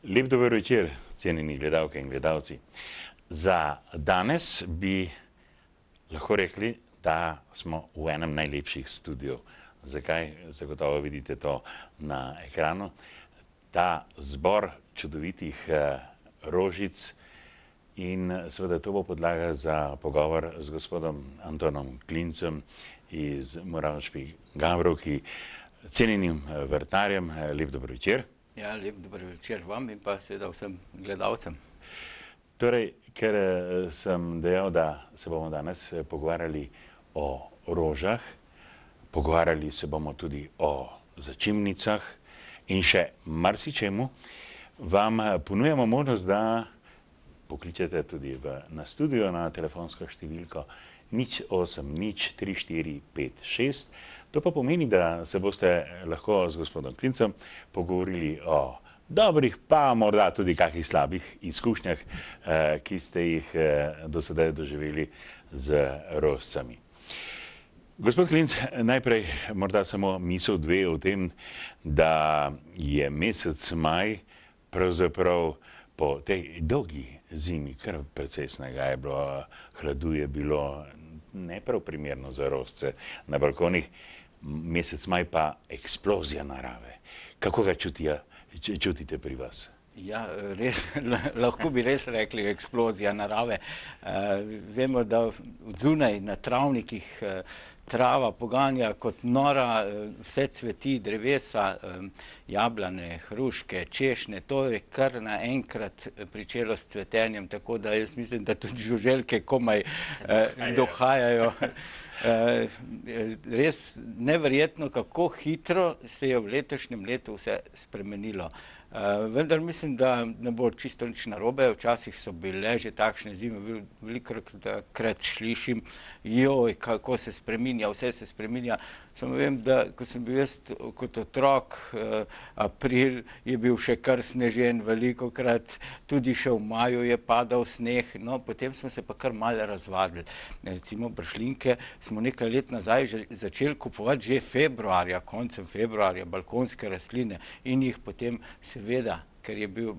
Lep dober večer, cenjeni gledalke in gledalci. Za danes bi lahko rekli, da smo v enem najlepših studijev. Zakaj? Zagotovo vidite to na ekranu. Ta zbor čudovitih rožic in seveda to bo podlaga za pogovor z gospodom Antonom Klincem iz Moravških Gabrovk, cenjenim vrtnarjem. Lep dober večer. Ja, lep dober večer vam in pa seveda vsem gledalcem. Torej, ker sem dejal, da se bomo danes pogovarjali o rožah, pogovarjali se bomo tudi o začimnicah in še marsičemu, vam ponujamo možnost, da pokličete tudi na studio na telefonsko številko 08 034 56. To pa pomeni, da se boste lahko z gospodom Klincem pogovorili o dobrih, pa morda tudi kakih slabih izkušnjah, ki ste jih do sedaj doživeli z rožcami. Gospod Klinc, najprej morda samo misel dve o tem, da je mesec maj pravzaprav po tej dolgi zimi, kar precej snega je bilo, hladu je bilo, ne prav primerno za rožce na balkonih, mesec maj pa eksplozija narave. Kako ga čutite pri vas? Ja, res, lahko bi res rekli eksplozija narave. Vemo, da odzunaj na travnikih trava poganja kot nora, vse cveti, drevesa, jablane, hruške, češnje, to je kar naenkrat pričelo s cvetenjem, tako da jaz mislim, da tudi žuželke komaj dohajajo. Res neverjetno, kako hitro se je v letošnjem letu vse spremenilo. Vendar mislim, da ne bo čisto nič narobe. Včasih so bile že takšne zime, velikokrat slišim, joj, kako se spreminja, vse se spreminja. Samo vem, da ko sem bil jaz kot otrok, april je bil še kar snežen velikokrat, tudi še v maju je padal sneg, no potem smo se pa kar malo razvadili. Recimo bršljanke smo nekaj let nazaj začeli kupovati že februarja, koncem februarja, balkonske rastline in jih potem seveda, ker je bil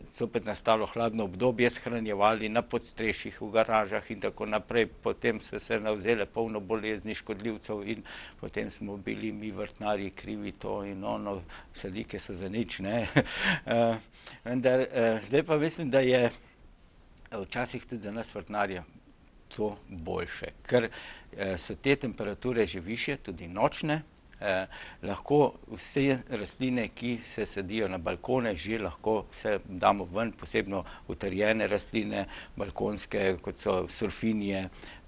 zopet nastalo hladno obdobje, shranjevali na podstrešjih, v garažah in tako naprej. Potem so se navzele polno bolezni, škodljivcev in potem smo bili mi vrtnarji krivi to in ono, sadike so za nič, ne. Vendar zdaj pa mislim, da je včasih tudi za nas vrtnarje to boljše, ker so te temperature že višje, tudi nočne. Lahko vse rastline, ki se sadijo na balkone, že lahko vse damo ven, posebno utrjene rastline, balkonske, kot so surfinije,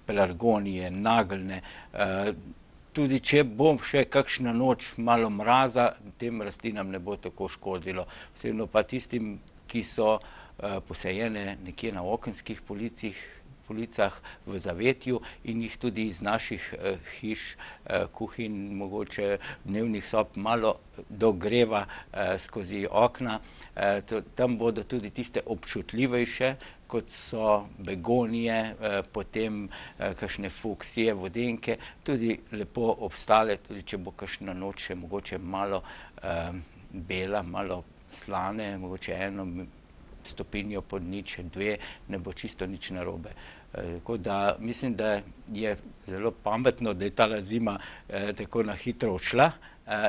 pelargonije, nageljne. Tudi če bo še kakšna noč malo mraza, tem rastlinam ne bo tako škodilo. Posebno pa tistim, ki so posajene nekje na okenskih policah v zavetju in jih tudi iz naših hiš, kuhinj, mogoče dnevnih sob malo dogreva skozi okna. Tam bodo tudi tiste občutljivejše, kot so begonije, potem kakšne fuksije, vodenke, tudi lepo obstale, tudi če bo kakšna noč še mogoče malo bela, malo slane, mogoče 1 stopinjo pod nič, 2, ne bo čisto nič narobe. Tako da mislim, da je zelo pametno, da je tale zima tako na hitro odšla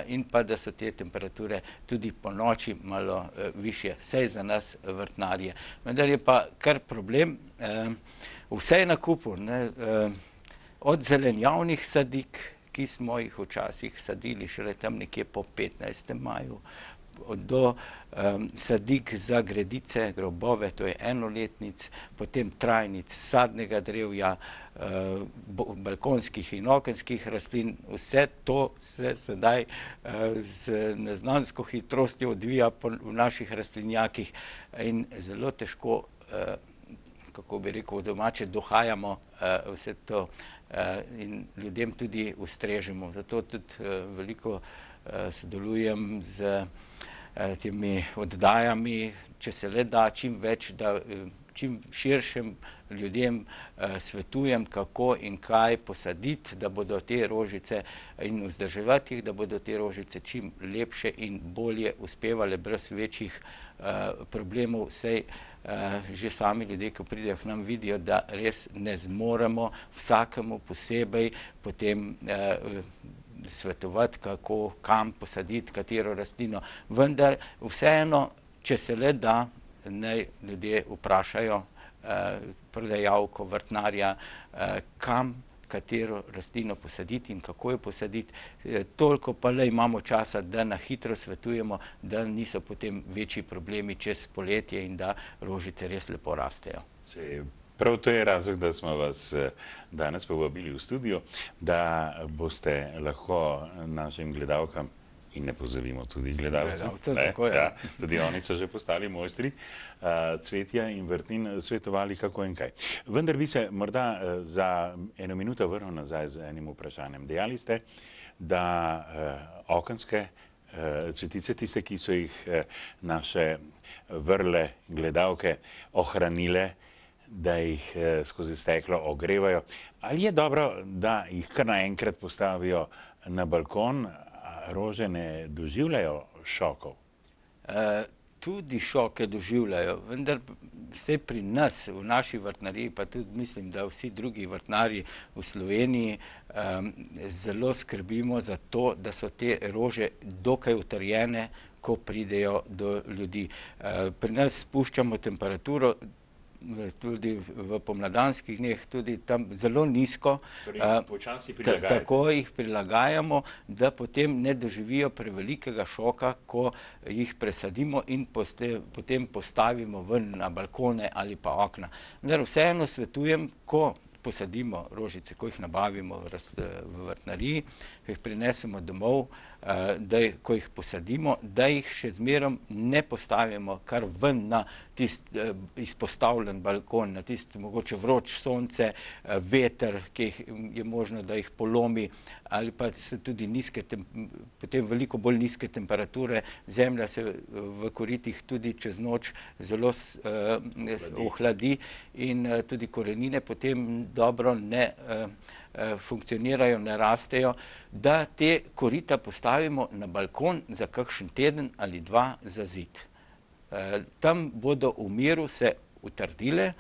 in pa da so te temperature tudi po noči malo višje, vsaj za nas vrtnarje. Vendar je pa kar problem, vse je na kupu, od zelenjavnih sadik, ki smo jih včasih sadili šele tam nekje po 15. maju, do sadik za gredice, grobove, to je enoletnic, potem trajnic sadnega drevja, balkonskih in okenskih rastlin. Vse to se sedaj z neznansko hitrostjo odvija v naših rastlinjakih in zelo težko, kako bi rekel, domače dohajamo vse to in ljudem tudi ustrežemo. Zato tudi veliko sodelujem z temi oddajami, če se le da čim več, da čim širšim ljudem svetujem, kako in kaj posaditi, da bodo te rožice in vzdrževati jih, da bodo te rožice čim lepše in bolje uspevale brez večjih problemov. Sej že sami ljudje, ko pridejo k nam, vidijo, da res ne zmoremo vsakemu posebej potem svetovati, kako, kam posaditi, katero rastlino. Vendar vseeno, če se le da, naj ljudje vprašajo prodajalko, vrtnarja, kam, katero rastlino posaditi in kako jo posaditi. Toliko pa le imamo časa, da na hitro svetujemo, da niso potem večji problemi čez poletje in da rožice res lepo rastejo. Prav to je razlog, da smo vas danes povabili v studio, da boste lahko našim gledalkam, in ne pozabimo tudi gledalcev, tudi oni so že postali mojstri cvetja in vrtnin, svetovali kako in kaj. Vendar bi se morda za eno minuto vrnil nazaj z enim vprašanjem. Dejali ste, da okenske cvetice, tiste, ki so jih naše vrle gledalke ohranile, da jih skozi steklo ogrevajo. Ali je dobro, da jih kar naenkrat postavijo na balkon? Rože ne doživljajo šokov? Tudi šoke doživljajo, vendar vse pri nas, v naši vrtnariji, pa tudi mislim, da vsi drugi vrtnarji v Sloveniji zelo skrbimo za to, da so te rože dokaj utrjene, ko pridejo do ljudi. Pri nas spuščamo temperaturo tudi v pomladanskih dneh, tudi tam zelo nizko, tako jih prilagajamo, da potem ne doživijo prevelikega šoka, ko jih presadimo in potem postavimo ven na balkone ali pa okna. Vendar vseeno svetujem, ko posadimo rožice, ko jih nabavimo v vrtnariji, ko jih prinesemo domov, ko jih posadimo, da jih še zmerom ne postavimo kar ven na tisti izpostavljen balkon, na tisti mogoče vroč sonce, veter, ki je možno, da jih polomi, ali pa so tudi potem veliko bolj nizke temperature. Zemlja se v koritih tudi čez noč zelo ohladi in tudi korenine potem dobro ne funkcionirajo, ne rastejo, da te korita postavimo na balkon za kakšen teden ali dva za zid. Tam bodo v miru se utrdile,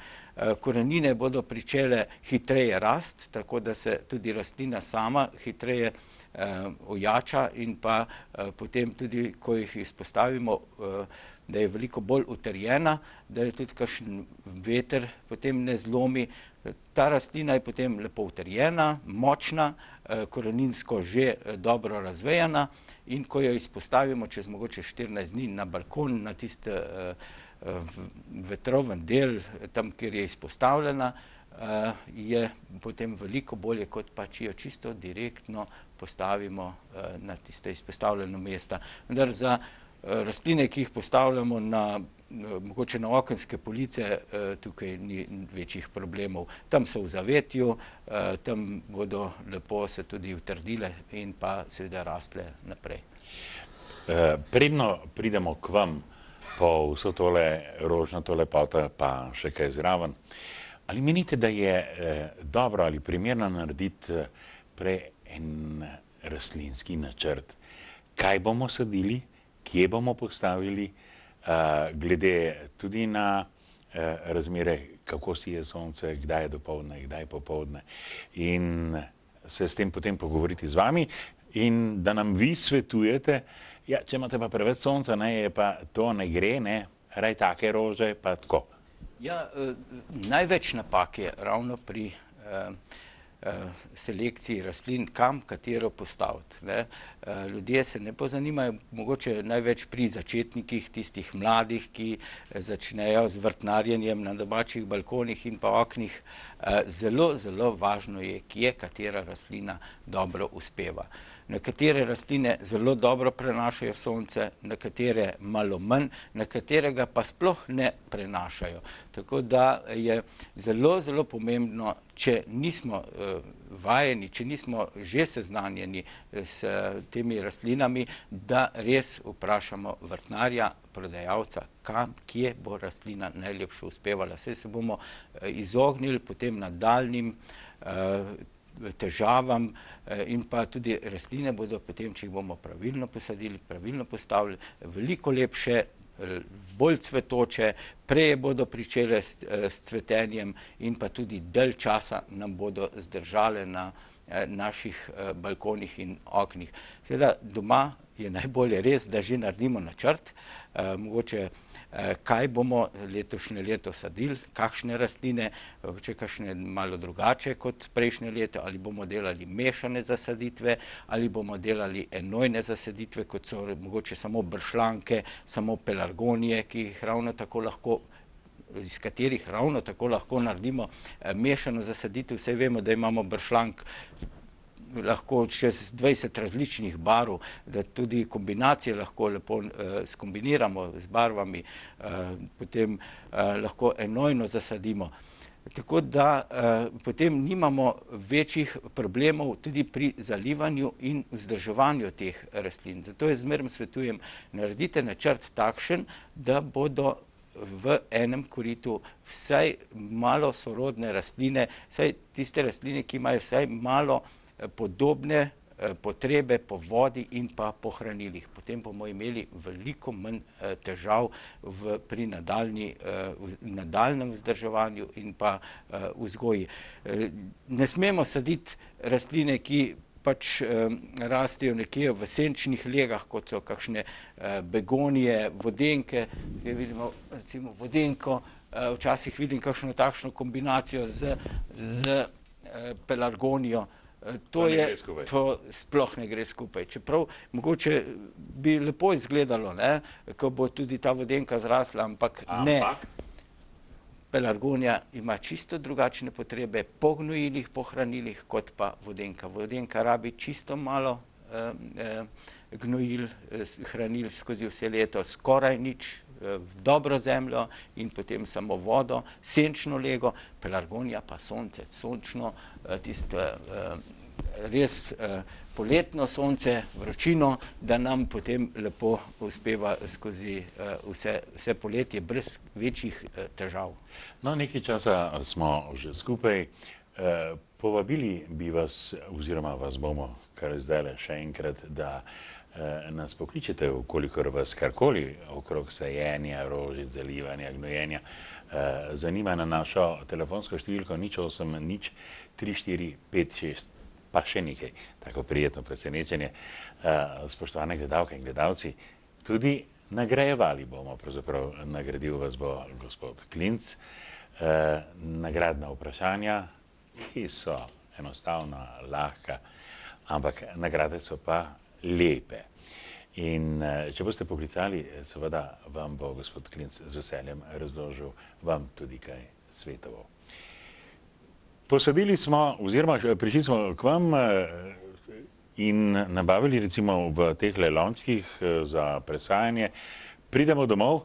korenine bodo pričele hitreje rast, tako da se tudi rastlina sama hitreje ojača in pa potem tudi, ko jih izpostavimo, da je veliko bolj utrjena, da je tudi kakšen veter potem ne zlomi. Ta rastlina je potem lepo utrjena, močna, koreninsko že dobro razvejana in ko jo izpostavimo čez mogoče 14 dni na balkon, na tisti vetroven del, tam, kjer je izpostavljena, je potem veliko bolje, kot pa če jo čisto direktno postavimo na tiste izpostavljeno mesta. Vendar za rastline, ki jih postavljamo mogoče na okenske police, tukaj ni večjih problemov. Tam so v zavetju, tam bodo lepo se tudi utrdile in pa seveda rastle naprej. Predno pridemo k vam po vso tole rožnato lepoto, pa še kaj zraven. Ali menite, da je dobro ali primerno narediti prej en rastlinski načrt? Kaj bomo sadili, kje bomo postavili, glede tudi na razmere, kako si je sonce, kdaj je dopoldne, kdaj je popoldne, in se s tem potem pogovoriti z vami in da nam vi svetujete, ja, če imate pa preveč sonca, je pa to ne gre, raj take rože, pa tako. Ja, največ napak je ravno pri selekciji rastlin, kam katero postaviti. Ljudje se ne pozanimajo, mogoče največ pri začetnikih, tistih mladih, ki začnejo z vrtnarjenjem na domačih balkonih in pa oknih. Zelo, zelo važno je, kje katera rastlina dobro uspeva. Nekatere rastline zelo dobro prenašajo sonce, nekatere malo manj, nekaterega pa sploh ne prenašajo. Tako da je zelo, zelo pomembno, če nismo vajeni, če nismo že seznanjeni s temi rastlinami, da res vprašamo vrtnarja, prodajalca, kje bo rastlina najlepše uspevala. Saj se bomo izognili potem nadaljnjim težavam in pa tudi rastline bodo potem, če jih bomo pravilno posadili, pravilno postavili, veliko lepše, bolj cvetoče, prej bodo pričele s cvetenjem in pa tudi dalj časa nam bodo zdržale na naših balkonih in oknih. Seveda doma je najbolje res, da že naredimo načrt, mogoče kaj bomo letošnje leto sadili, kakšne rastline, če kakšne malo drugače kot prejšnje leto, ali bomo delali mešane zasaditve, ali bomo delali enojne zasaditve, kot so mogoče samo bršljanke, samo pelargonije, ki jih ravno tako lahko, iz katerih ravno tako lahko naredimo mešano zasaditev. Vsej vemo, da imamo bršljank lahko čez 20 različnih barv, da tudi kombinacije lahko lepo skombiniramo z barvami, potem lahko enojno zasadimo. Tako da potem nimamo večjih problemov tudi pri zalivanju in vzdrževanju teh rastlin. Zato jaz zmeraj svetujem, naredite načrt takšen, da bodo v enem koritu vsaj malo sorodne rastline, vsaj tiste rastline, ki imajo vsaj malo podobne potrebe po vodi in pa po hranilih. Potem bomo imeli veliko manj težav pri nadaljnjem vzdrževanju in pa vzgoji. Ne smemo saditi rastline, ki pač rastejo nekje v senčnih legah, kot so kakšne begonije, vodenke. Vidimo recimo vodenko, včasih vidim kakšno takšno kombinacijo z pelargonijo. To sploh ne gre skupaj. Čeprav mogoče bi lepo izgledalo, ko bo tudi ta vodenka zrasla, ampak ne. Pelargonija ima čisto drugačne potrebe po gnojilih, po hranilih, kot pa vodenka. Vodenka rabi čisto malo gnojil, hranil skozi vse leto, skoraj nič, v dobro zemljo in potem samo vodo, senčno lego, pelargonija pa sonce, sončno, tisto res poletno sonce, vročino, da nam potem lepo uspeva skozi vse poletje brez večjih težav. No, nekaj časa smo že skupaj. Povabili bi vas, oziroma vas bomo kar zdajle še enkrat, da nas pokličete, kolikor vas karkoli okrog sajenja, rožic, zalivanja, gnojenja zanima, na našo telefonsko številko 08 0 34 56, pa še nekaj, tako prijetno presenečenje. Spoštovane gledalke in gledalci, tudi nagrajevali bomo, pravzaprav nagradil vas bo gospod Klinc. Nagradna vprašanja, ki so enostavna, lahka, ampak nagrade so pa lepe. In če boste poklicali, seveda vam bo gospod Klinc z veseljem razložil, vam tudi kaj svetoval. Posadili smo, oziroma prišli smo k vam in nabavili recimo v teh lončkih za presajanje. Pridemo domov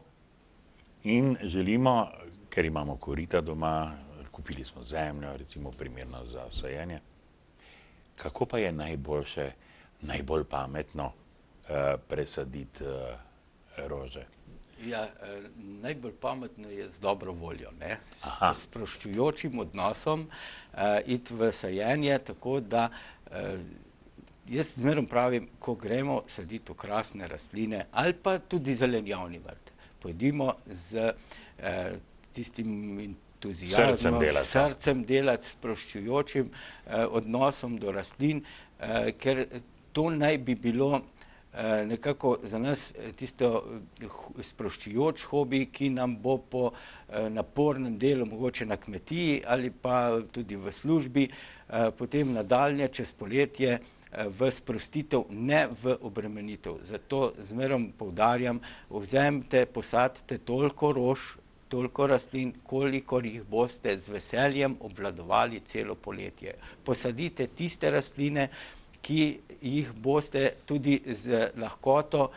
in želimo, ker imamo korita doma, kupili smo zemljo, recimo primerno za sajenje. Kako pa je najboljše, najbolj pametno presaditi rože? Ja, najbolj pametno je z dobro voljo, s sproščujočim odnosom iti v sajenje, tako da jaz zmeraj pravim, ko gremo saditi okrasne rastline ali pa tudi zelenjavni vrt, pojdimo z tistim entuziazmom, srcem delati, sproščujočim odnosom do rastlin, ker to naj bi bilo nekako za nas tisto sproščujoč hobi, ki nam bo po napornem delu, mogoče na kmetiji ali pa tudi v službi, potem nadaljnje čez poletje v sprostitev, ne v obremenitev. Zato zmeraj poudarjam, vzemite, posadite toliko rož, toliko rastlin, kolikor jih boste z veseljem obvladovali celo poletje. Posadite tiste rastline, ki jih boste tudi z lahkoto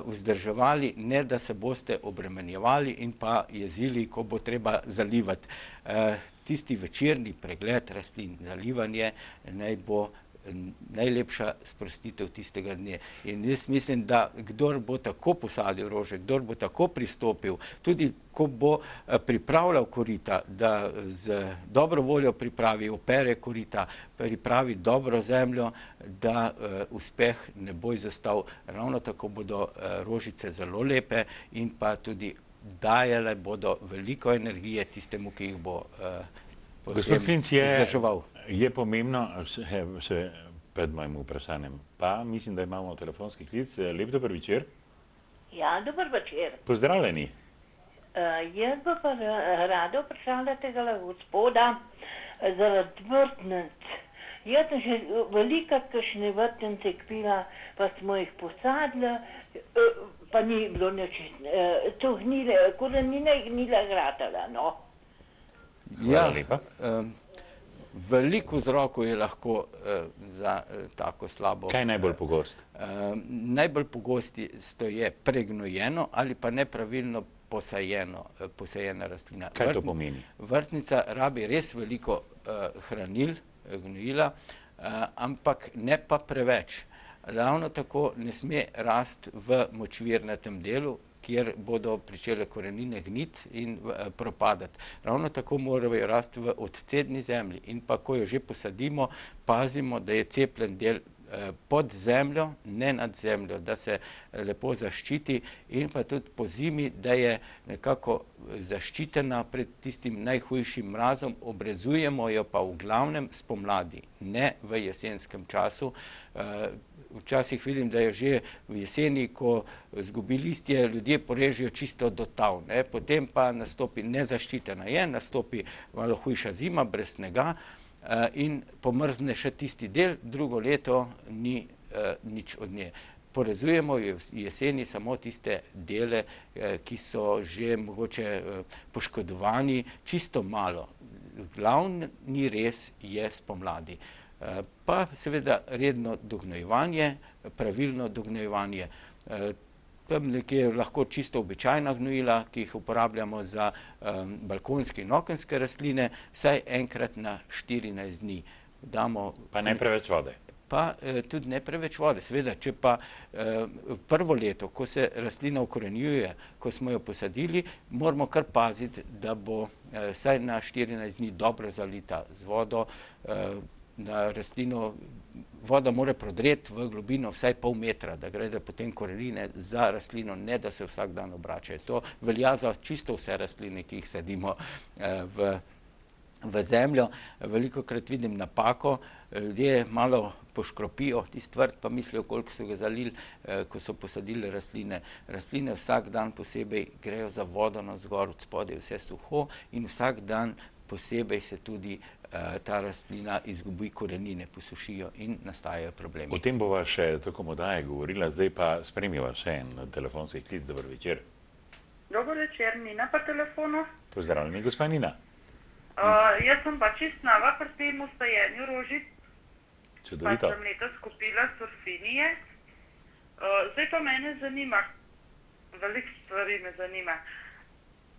vzdrževali, ne da se boste obremenjevali in pa jezili, ko bo treba zalivati. Tisti večerni pregled rastlin, zalivanje naj bo najlepša sprostitev tistega dne. In jaz mislim, da kdor bo tako posadil rože, kdor bo tako pristopil, tudi ko bo pripravljal korita, da z dobro voljo pripravi, opere korita, pripravi dobro zemljo, da uspeh ne bo izostal. Ravno tako bodo rožice zelo lepe in pa tudi dajale bodo veliko energije tistemu, ki jih bo Gospod Klinc, vzdrževal. je pomembno, še pred mojim vprašanjem, pa mislim, da imamo telefonski klic. Lep dober večer. Ja, dober večer. Pozdravljeni. Jaz bi pa rada vprašala tega gospoda zaradi vrtnic. Jaz sem že velikrat kakšne vrtnice kupila, pa smo jih posadili, pa ni bilo nič, to gnile, korenine je gnila gratala, no. Ja, veliko vzrokov je lahko za tako slabo. Kaj je najbolj pogost? Najbolj pogosti je pregnojeno ali pa nepravilno posajena rastlina. Kaj to pomeni? Vrtnica rabi res veliko hranil, gnojila, ampak ne pa preveč. Ravno tako ne sme rasti v močvirnatem delu, kjer bodo pričele korenine gniti in propadati. Ravno tako morajo rasti v odcedni zemlji in pa, ko jo že posadimo, pazimo, da je cepljen del pod zemljo, ne nad zemljo, da se lepo zaščiti in pa tudi po zimi, da je nekako zaščitena pred tistim najhujšim mrazom. Obrezujemo jo pa v glavnem spomladi, ne v jesenskem času. Včasih vidim, da je že v jeseni, ko zgubi listje, ljudje porežejo čisto do tal, potem pa nastopi nezaščitena je, nastopi malo hujša zima, brez snega in pomrzne še tisti del, drugo leto ni nič od nje. Porezujemo v jeseni samo tiste dele, ki so že mogoče poškodovani, čisto malo. Glavni rez je spomladi. Pa seveda redno dognojevanje, pravilno dognojevanje. Tam nekje lahko čisto običajna gnojila, ki jih uporabljamo za balkonske in okenske rastline, saj enkrat na 14 dni damo. Pa ne preveč vode. Pa tudi ne preveč vode. Seveda, če pa prvo leto, ko se rastlina ukorenjuje, ko smo jo posadili, moramo kar paziti, da bo saj na 14 dni dobro zalita z vodo. Na rastlino voda mora prodreti v globino vsaj pol metra, da gre potem korenine za rastlino, ne da se vsak dan obračajo. To velja za čisto vse rastline, ki jih sadimo v zemljo. Velikokrat vidim napako, ljudje malo poškropijo tisti vrt, pa mislijo, koliko so ga zalili, ko so posadili rastline. Rastline vsak dan posebej grejo za vodo navzgor, od spodaj vse suho in vsak dan posebej se tudi ta rastlina izgubi korenine, posušijo in nastajajo problemi. O tem bova še tokom oddaje govorila, zdaj pa spremiva še en telefonski klic. Dober večer. Dober večer, Nina pa telefonu. Pozdravljeni, gospa Nina. Jaz sem pa čist nova pri tem sajenju rožic. Čudovito. Pa sem letos kupila surfinije. Zdaj pa mene zanima, veliko stvari me zanima,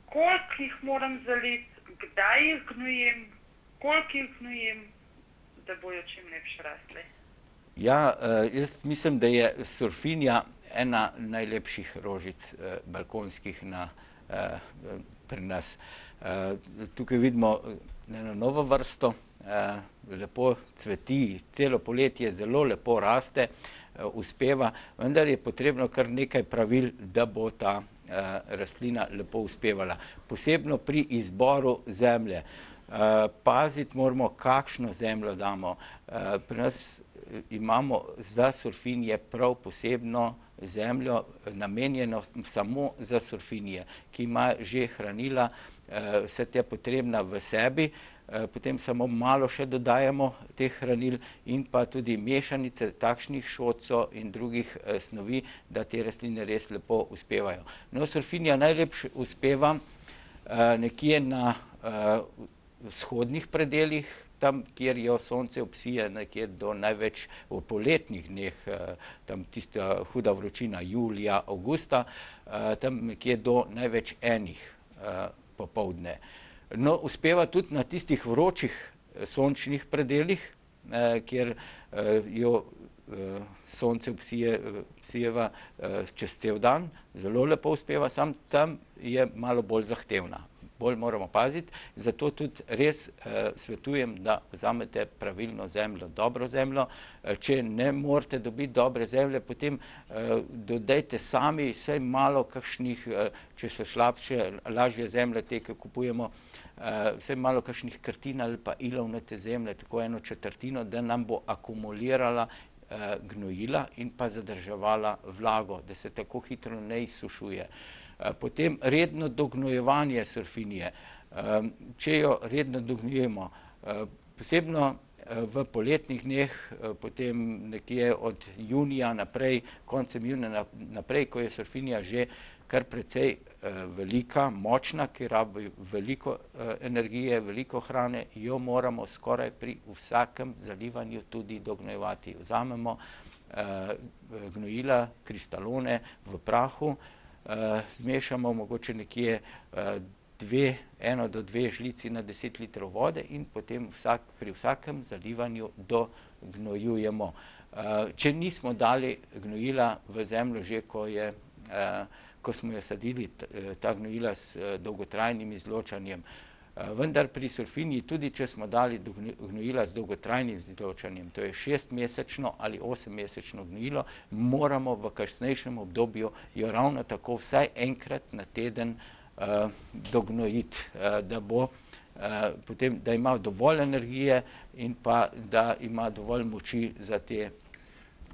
koliko jih moram zaliti, kdaj jih gnojim, koliko jih gnojim, da bojo čim lepše rasli. Ja, jaz mislim, da je surfinja ena najlepših rožic balkonskih pri nas. Tukaj vidimo eno novo vrsto, lepo cveti, celo poletje zelo lepo raste, uspeva, vendar je potrebno kar nekaj pravil, da bo ta rastlina lepo uspevala. Posebno pri izboru zemlje. Paziti moramo, kakšno zemljo damo. Pri nas imamo za surfinje prav posebno zemljo, namenjeno samo za surfinje, ki ima že hranila, vse te potrebna v sebi, potem samo malo še dodajamo teh hranil in pa tudi mešanice takšnih šotcev in drugih snovi, da te rastline res lepo uspevajo. No, surfinja najlepše uspeva nekje na vzhodnih predelih, tam, kjer jo sonce obsije nekje do največ v poletnih dneh, tam tista huda vročina julija, avgusta, tam nekje do največ enih popoldne. No, uspeva tudi na tistih vročih sončnih predelih, kjer jo sonce obsijeva čez cel dan, zelo lepo uspeva, sam tam je malo bolj zahtevna. Bolj moramo paziti, zato tudi res svetujem, da vzamete pravilno zemljo, dobro zemljo. Če ne morete dobiti dobre zemlje, potem dodajte sami vsaj malo kakšnih, če so slabše, lažje zemlje, te, ki kupujemo, vsaj malo kakšnih krtin ali pa ilovnate zemlje, tako 1/4, da nam bo akumulirala gnojila in pa zadrževala vlago, da se tako hitro ne izsušuje. Potem redno dognojevanje surfinije. Če jo redno dognojujemo, posebno v poletnih dneh, potem nekje od junija naprej, koncem junija naprej, ko je surfinija že kar precej velika, močna, ki rabi veliko energije, veliko hrane, jo moramo skoraj pri vsakem zalivanju tudi dognojevati. Vzamemo gnojila, kristalone v prahu, zmešamo mogoče nekje 1 do 2 žlici na 10 litrov vode in potem pri vsakem zalivanju dognojujemo. Če nismo dali gnojila v zemljo že, ko smo jo sadili, ta gnojila s dolgotrajnim izločanjem, vendar pri surfiniji, tudi če smo dali gnojila z dolgotrajnim izločanjem, to je 6-mesečno ali 8-mesečno gnojilo, moramo v kasnejšem obdobju jo ravno tako vsaj enkrat na teden dognojiti, da ima dovolj energije in pa da ima dovolj moči za te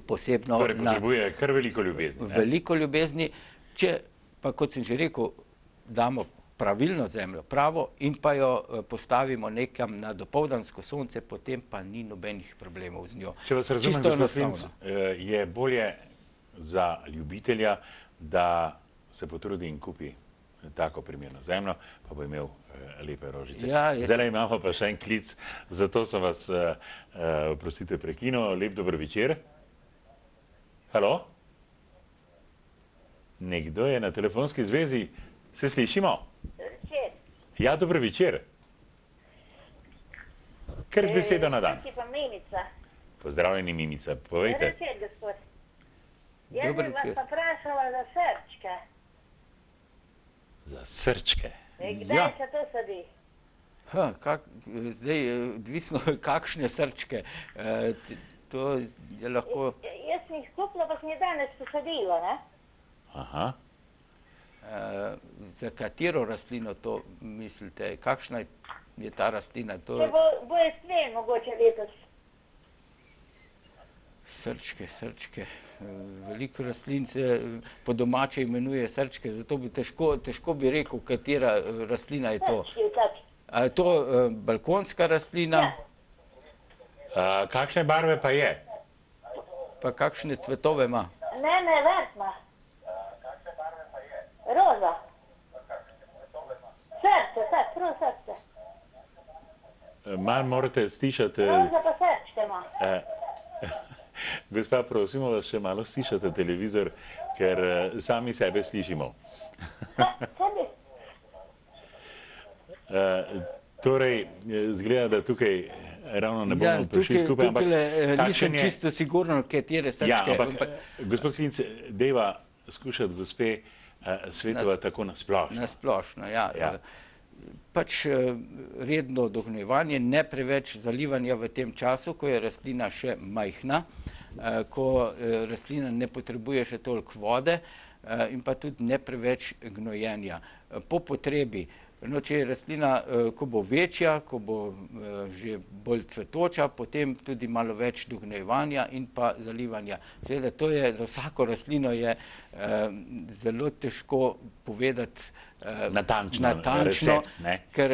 posebno... Torej potrebuje kar veliko ljubezni. Veliko ljubezni, če pa, kot sem že rekel, damo pravilno zemljo, pravo, in pa jo postavimo nekam na dopoldansko sonce, potem pa ni nobenih problemov z njo. Če vas razumem, gospod Klinc, je bolje za ljubitelja, da se potrudi in kupi tako primerno zemljo, pa bo imel lepe rožice. Zdaj imamo pa še en klic, zato sem vas, prostite, prekinil. Lep dober večer. Halo? Nekdo je na telefonski zvezi. Se slišimo? Večer. Ja, dober večer. Kar z besedo na dan. Pa Mimica. Pozdravljeni, Mimica. Povejte. Dober večer, gospod. Jaz bi vas pa vprašala za srčke. Za srčke? Kdaj se to sadi? Zdaj, odvisno kakšne srčke. To je lahko... Jaz sem jih kupila, pa sem jih danes posadila, ne? Aha. Za katero rastlino to mislite? Kakšna je ta rastlina? Če bo jesen mogoče letos. Srčke. Veliko rastlin se po domače imenuje srčke, zato bi težko bi rekel, katera rastlina je to. A je to balkonska rastlina? Kakšne barve pa je? Pa kakšne cvetove ima? Ne, vrtna. Roza. Srce, prav srce. Malo morate stišati... Roza pa srčke ima. Gospa, prosimo vas, še malo stišate televizor, ker sami sebe slišimo. Torej, zgleda, da tukaj ravno ne bomo prišli skupaj, ampak... Nisem čisto sigurno, katere srčke... Ja, ampak, gospod Klinc, dejva skušati gospe svetovati tako nasplošno. Nasplošno, ja. Pač redno dognojevanje, ne preveč zalivanja v tem času, ko je rastlina še majhna, ko rastlina ne potrebuje še toliko vode in pa tudi ne preveč gnojenja. Po potrebi, no, če je rastlina, ko bo večja, ko bo že bolj cvetoča, potem tudi malo več dognojevanja in pa zalivanja. Seveda, to je za vsako rastlino je zelo težko povedati natančno, ker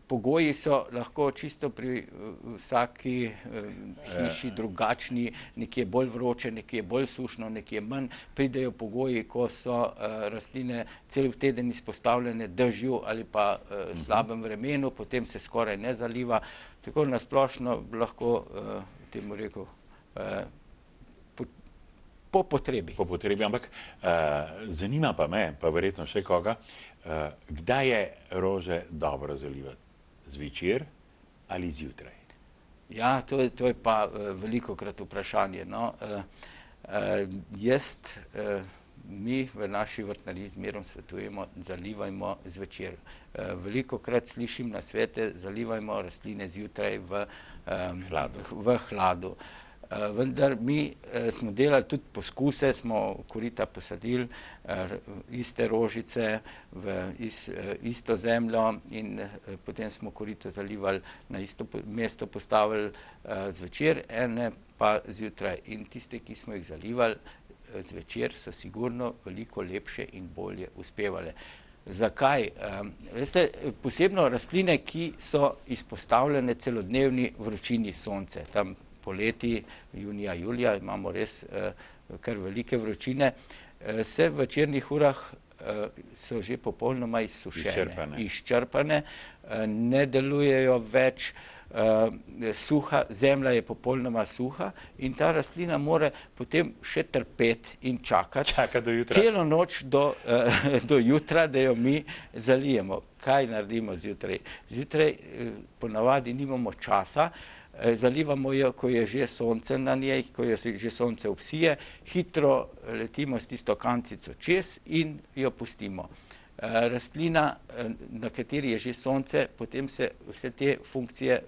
pogoji so lahko čisto pri vsaki hiši drugačni, nekje bolj vroče, nekje bolj sušno, nekje manj. Pridejo pogoji, ko so rastline cel teden izpostavljene dežju ali pa slabem vremenu, potem se skoraj ne zaliva. Tako nasplošno lahko temu rekel po potrebi. Po potrebi, ampak zanima pa me, pa verjetno še koga, kdaj je rože dobro zalivati? Zvečer ali zjutraj? Ja, to je pa velikokrat vprašanje. No. Mi v naši vrtnariji zmerom svetujemo, zalivajmo zvečer. Velikokrat slišim nasvete, zalivajmo rastline zjutraj v hladu. Vendar mi smo delali tudi poskuse, smo korita posadili, iste rožice v isto zemljo in potem smo korito zalivali, na isto mesto postavili zvečer, ene pa zjutraj. In tiste, ki smo jih zalivali zvečer, so sigurno veliko lepše in bolje uspevale. Zakaj? Veste, posebno rastline, ki so izpostavljene celodnevni vročini sonce, tam poleti, junija, julija, imamo res kar velike vročine, se v večernih urah so že popolnoma izsušene, izčrpane, ne delujejo več, suha, zemlja je popolnoma suha in ta rastlina mora potem še trpeti in čakati celo noč do jutra, da jo mi zalijemo. Kaj naredimo zjutraj? Zjutraj ponavadi nimamo časa, zalivamo jo, ko je že sonce na njej, ko jo že sonce obsije, hitro letimo s tisto kancico čez in jo pustimo. Rastlina, na kateri je že sonce, potem se vse te funkcije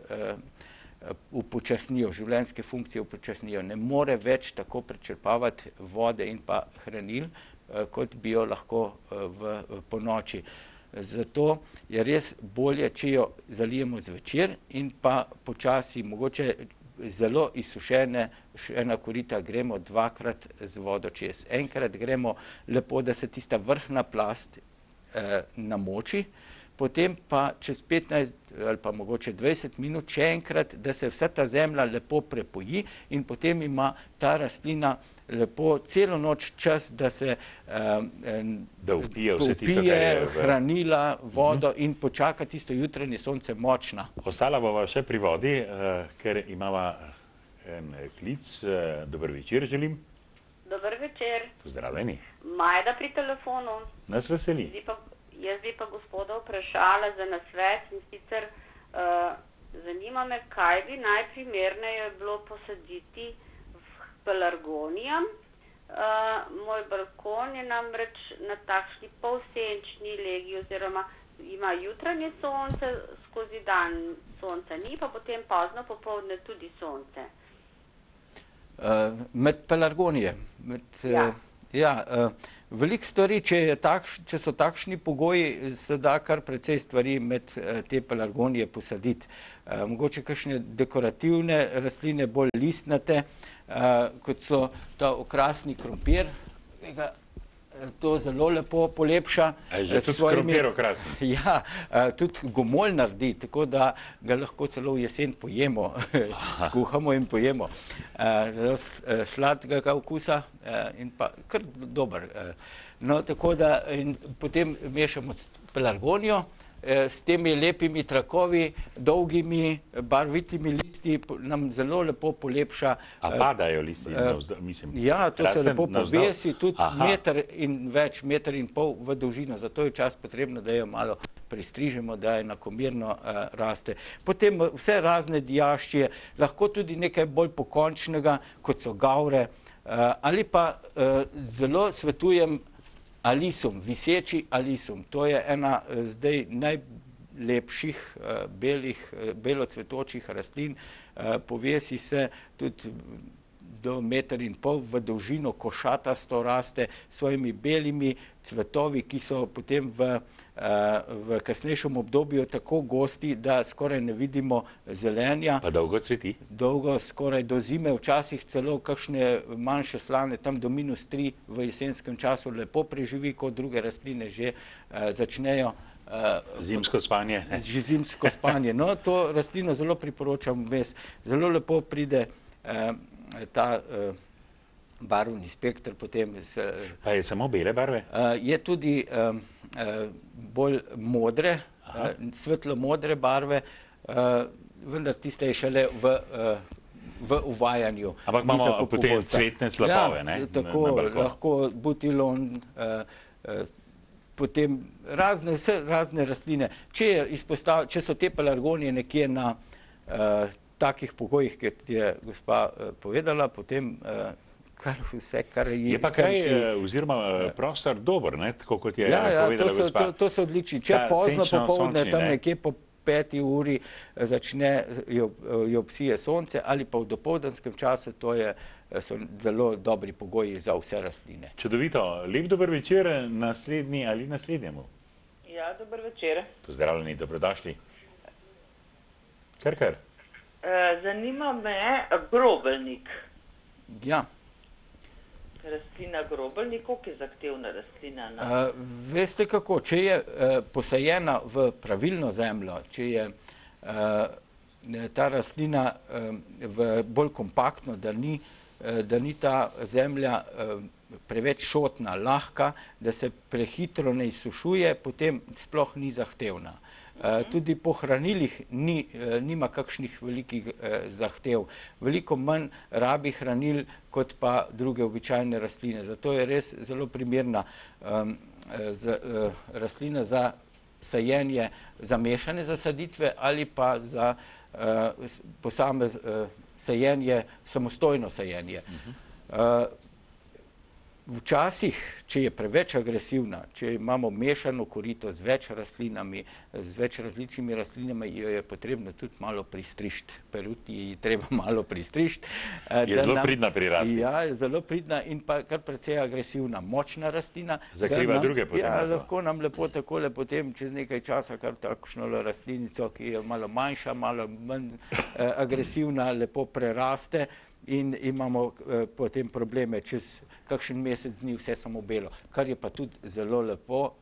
upočasnijo, življenjske funkcije upočasnijo. Ne more več tako prečrpavati vode in pa hranil, kot bi jo lahko po noči. Zato je res bolje, če jo zalijemo zvečer in pa počasi, mogoče zelo izsušene, ena korita gremo dvakrat z vodo čez. Enkrat gremo lepo, da se tista vrhna plast namoči, potem pa čez 15 ali pa mogoče 20 minut še enkrat, da se vsa ta zemlja lepo prepoji in potem ima ta rastlina lepo celo noč čas, da se vpije hranila, vodo in počaka tisto jutranje sonce močna. Ostala bova še pri vodi, ker imava en klic. Dober večer želim. Dober večer. Pozdravljeni. Majda pri telefonu. Nas veseli. Jaz bi pa gospoda vprašala za nasvet in sicer zanima me, kaj bi najprimerneje bilo posaditi pelargonijam. Moj balkon je namreč na takšni polsenčni legi oziroma ima jutranje sonce, skozi dan sonca ni, pa potem pozno popoldne tudi sonce. Med pelargonije. Veliko stvari, če so takšni pogoji, se da kar precej stvari med te pelargonije posaditi. Mogoče kakšne dekorativne rastline, bolj listnate, kot so ta okrasni krompir. To zelo lepo polepša. Je že tudi krompir okrasen? Ja, tudi gomolj naredi, tako da ga lahko celo v jesen pojemo, skuhamo in pojemo. Zelo sladkega okusa in pa kar dober. No, tako da potem mešamo s pelargonijo, s temi lepimi trakovi, dolgimi, barvitimi listi, nam zelo lepo polepša. A padajo listi? Ja, to se lepo povesi, tudi meter in več, meter in pol v dolžino. Zato je čas potrebno, da jo malo pristrižemo, da enakomerno raste. Potem vse razne dijaščije, lahko tudi nekaj bolj pokončnega, kot so gavre, ali pa zelo svetujem alisum, viseči alisum. To je ena zdaj najlepših belocvetočih rastlin. Povesi se tudi do 1,5 metra v dolžino, košatasto raste s svojimi belimi cvetovi, ki so potem v kasnejšem obdobju tako gosti, da skoraj ne vidimo zelenja. Pa dolgo cveti? Dolgo, skoraj do zime, včasih celo kakšne manjše slane, tam do -3 v jesenskem času lepo preživi, ko druge rastline že začnejo Zimsko spanje. Zimsko spanje. No, to rastlino zelo priporočam vmes. Zelo lepo pride ta barvni spektr potem. Pa je samo bele barve? Je tudi bolj modre, svetlo modre barve, vendar tiste je šele v uvajanju. Ampak imamo potem cvetne slapove, ne? Tako, lahko butilon, potem razne rastline. Če so te pelargonije nekje na takih pogojih, kot je gospa povedala, potem vse, kar je... Je pa kraj oziroma prostor dober, ne? Tako kot je povedala gospa. To so odlični. Če pozno popoldne, tam nekje po 5. uri jo obsije sonce ali pa v dopoldanskem času, so zelo dobri pogoji za vse rastline. Čudovito. Lep dober večer naslednji ali naslednjemu. Ja, dober večer. Pozdravljeni, dobrodošli. Kar. Zanima me grobelnik. Ja. Rastlina grobelnik, koliko je zahtevna rastlina? Veste kako, če je posajena v pravilno zemljo, če je ta rastlina bolj kompaktno, da ni ta zemlja preveč šotna, lahka, da se prehitro ne izsušuje, potem sploh ni zahtevna. Tudi po hranilih nima kakšnih velikih zahtev. Veliko manj rabi hranil kot pa druge običajne rastline. Zato je res zelo primerna rastlina za sajenje, za mešane zasaditve ali pa za sajenje, samostojno sajenje. Včasih, če je preveč agresivna, če imamo mešano korito z več rastlinami, z več različnimi rastlinami, jo je potrebno tudi malo pristrišti. Peruti je treba malo pristrišti. Je zelo pridna pri rasti. Ja, je zelo pridna in pa kar precej agresivna, močna rastlina. Zakriva druge potem. Ja, lahko nam lepo takole potem čez nekaj časa kar takšno rastlinico, ki je malo manjša, malo manj agresivna, lepo preraste. In imamo potem probleme, čez kakšen mesec dni vse samo belo, kar je pa tudi zelo lepo.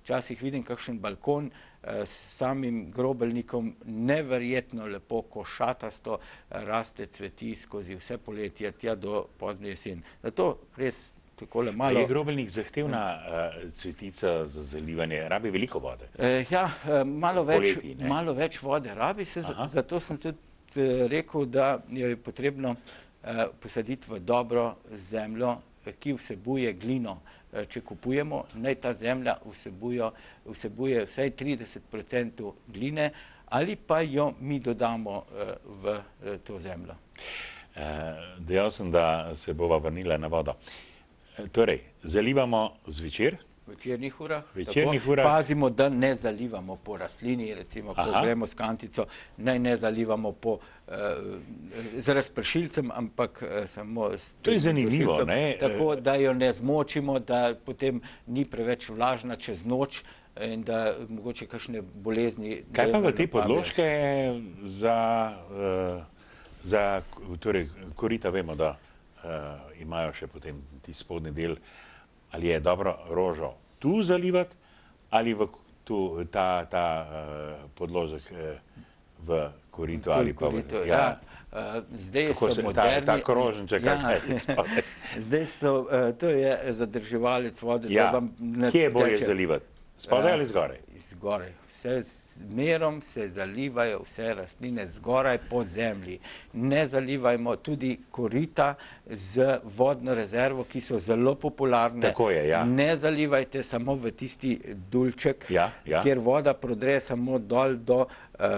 Včasih vidim kakšen balkon s samim grobelnikom, neverjetno lepo, košatasto raste, cveti skozi vse poletje, tja do pozne jesen. Zato res takole malo... Je grobelnik zahtevna cvetica za zalivanje, rabi veliko vode? Ja, malo več vode rabi, zato sem tudi rekel, da je potrebno posaditi v dobro zemljo, ki vsebuje glino. Če kupujemo, naj ta zemlja vsebuje vsaj 30% gline ali pa jo mi dodamo v to zemljo. Dejal sem, da se bova vrnila na vodo. Torej, zalivamo zvečer? Večernih urah. Pazimo, da ne zalivamo po rastlini, recimo, ko gremo s kantico, naj ne zalivamo z razpršilcem, ampak samo s tem. To je zanimivo, ne? Tako, da jo ne zmočimo, da potem ni preveč vlažna čez noč in da mogoče kakšne bolezni... Kaj pa v te podložke za korita, vemo, da imajo še potem ti spodnji del. Ali je dobro rožo tu zalivati ali ta podložek v koritu ali pa v... Zdaj so moderni... Ta kroženček, Zdaj so, to je zadrževalec vode, da vam ne teče. Kje je bolje zalivati? Spodaj ali zgoraj? Zgoraj. Zmerom se zalivajo vse rastline zgoraj po zemlji. Ne zalivajmo tudi korita z vodno rezervo, ki so zelo popularne. Tako je, ja. Ne zalivajte samo v tisti dulček, kjer voda prodre samo dol do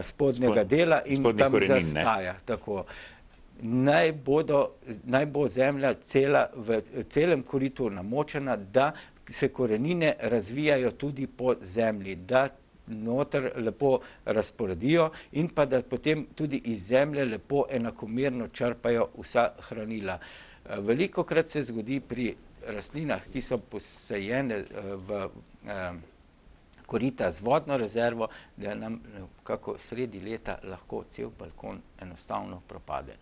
spodnjega dela in tam zastaja. Tako. Naj bo zemlja v celem koritu namočena, da se korenine razvijajo tudi po zemlji, da noter lepo razporedijo in pa da potem tudi iz zemlje lepo enakomerno črpajo vsa hranila. Velikokrat se zgodi pri rastlinah, ki so posajene v korita z vodno rezervo, da nam kako sredi leta lahko cel balkon enostavno propade.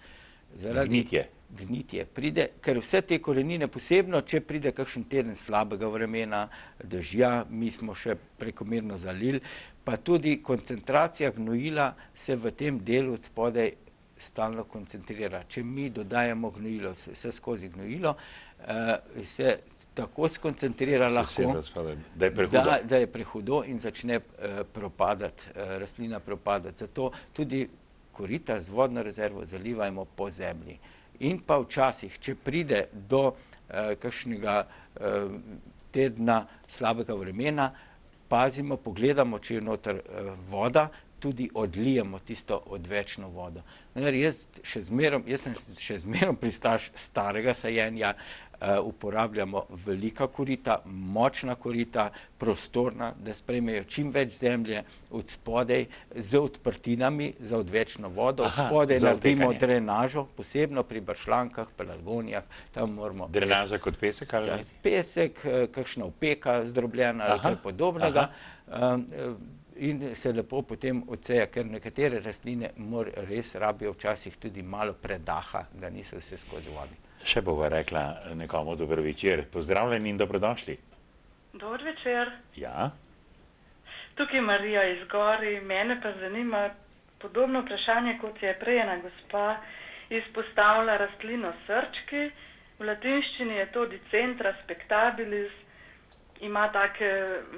Gnitje pride, ker vse te korenine, posebno, če pride kakšen teden slabega vremena, dežja, mi smo še prekomerno zalili, pa tudi koncentracija gnojila se v tem delu spodaj stalno koncentrira. Če mi dodajamo gnojilo, vse skozi gnojilo, se tako skoncentrira lahko, da je prehudo in začne propadati, rastlina propadati. Zato tudi korita z vodno rezervo zalivajmo po zemlji. In pa včasih, če pride do kakšnega tedna slabega vremena, pazimo, pogledamo, če je noter voda, tudi odlijemo tisto odvečno vodo. Jaz sem še zmerom pristaš starega sajenja, uporabljamo velika korita, močna korita, prostorna, da sprejmejo čim več zemlje od spodaj z odprtinami za odvečno vodo. Od spodaj naredimo drenažo, posebno pri bršljankah, pelargonijah, tam moramo... Drenaža kot pesek ali? Pesek, kakšna opeka zdrobljena ali kaj podobnega. In se lepo potem odseja, ker nekatere rastline res rabijo včasih tudi malo predaha, da niso vse skozi vodi. Še bova rekla nekomu dober večer. Pozdravljeni in dobrodošli. Dober večer. Ja. Tukaj je Marija iz Gori. Mene pa zanima podobno vprašanje, kot je prej ena gospa izpostavila rastlino srčki. V latinščini je to Dicentra spectabilis. Ima take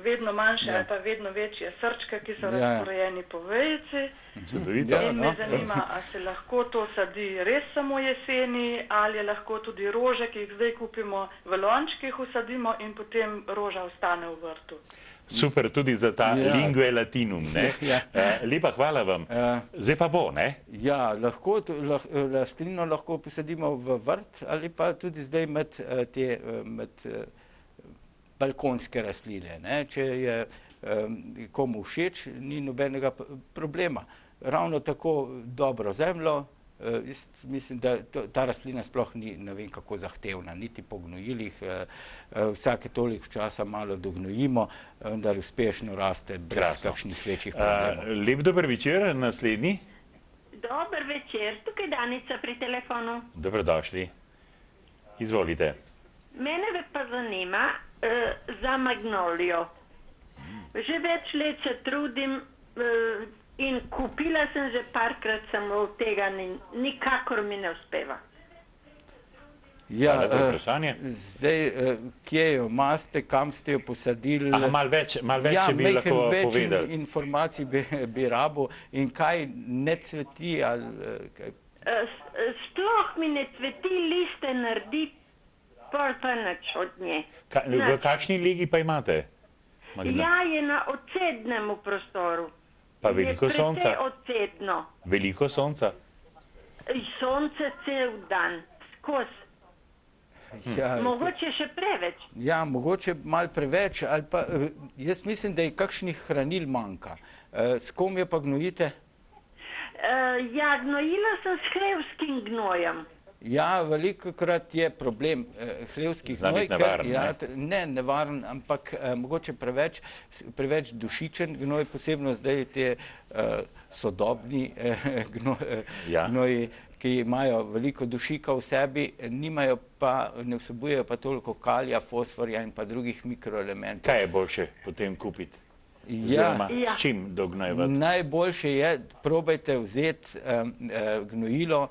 vedno manjše ali pa vedno večje srčke, ki so razporejeni po vejici. In me zanima, a se lahko to sadi res samo jeseni, ali je lahko tudi rože, ki jih zdaj kupimo v lončkih, usadimo in potem roža ostane v vrtu. Super, tudi za ta lingue latinum, ne? Lepa hvala vam. Zdaj pa bo, ne? Ja, rastlino lahko posadimo v vrt ali pa tudi zdaj med balkonske rastline. Če je komu všeč, ni nobenega problema. Ravno tako dobro zemljo, jaz mislim, da ta rastlina sploh ni ne vem kako zahtevna, niti po gnojilih, vsake toliko časa malo dognojimo, vendar uspešno raste brez kakšnih večjih problemov. Lep dober večer, naslednji. Dober večer, tukaj Danica pri telefonu. Dobrodošli. Izvolite. Mene pa zanima za magnolijo. Že več let se trudim in kupila sem že parkrat, samo od tega nikakor mi ne uspeva. Ja, zdaj, kje jo imate, kam ste jo posadili? Malo več, če bi lahko povedali. Več informacij bi rabil in kaj ne cveti ali kaj? Sploh mi ne cveti, liste naredi, pa nič od nje. V kakšni ligi pa imate? Ja, je na odsednem prostoru. Pa veliko sonca? Je precej odsedno. Veliko sonca? Sonce cel dan, skozi. Mogoče še preveč. Ja, mogoče malo preveč, ali pa jaz mislim, da je kakšnih hranil manjka. S kom jo pa gnojite? Ja, gnojila sem s hlevskim gnojem. Ja, velikokrat je problem hlevski gnoj, nevaren, ampak mogoče preveč dušičen gnoj, posebno zdaj te sodobni gnoji, ki imajo veliko dušika v sebi, ne vsebujejo pa toliko kalija, fosforja in pa drugih mikroelementov. Kaj je boljše potem kupiti? S čim dognojevati? Najboljše je, probajte vzeti gnojilo,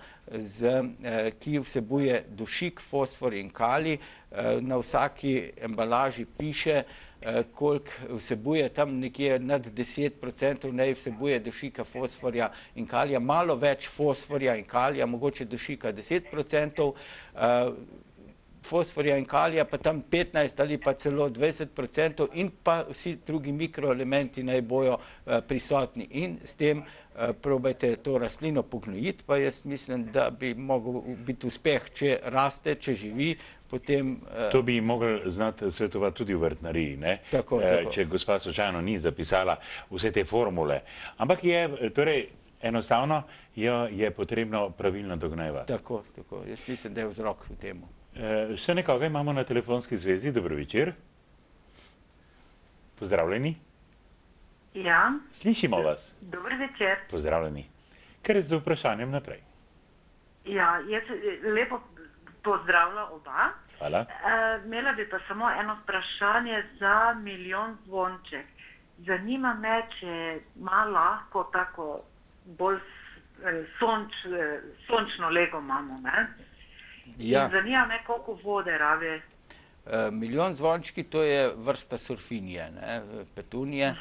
ki vsebuje dušik, fosfor in kalij. Na vsaki embalaži piše, koliko vsebuje, tam nekje nad 10% naj vsebuje dušika, fosforja in kalija. Malo več fosforja in kalija, mogoče dušika 10%, fosforja in kalija pa tam 15 ali pa celo 20% in pa vsi drugi mikroelementi naj bojo prisotni. In s tem probajte to rastlino pognojiti, pa jaz mislim, da bi mogel biti uspeh, če raste, če živi, potem... To bi mogli znati svetovati tudi v vrtnariji, ne? Tako. Če gospa slučajno ni zapisala vse te formule. Ampak je, torej, enostavno je potrebno pravilno dognojevati. Tako. Jaz mislim, da je vzrok v temu. Še nekoga imamo na telefonski zvezi. Dobro večer. Pozdravljeni. Ja. Slišimo vas. Dobro večer. Pozdravljeni. Kar je z vprašanjem naprej. Ja, jaz lepo pozdravljam oba. Hvala. Imela bi pa samo eno vprašanje za milijon zvonček. Zanima me, če ima lahko tako bolj sončno lego imamo, ne? Ja. In zanima me, koliko vode rabi. Milijon zvončki, to je vrsta surfinije, ne, petunije.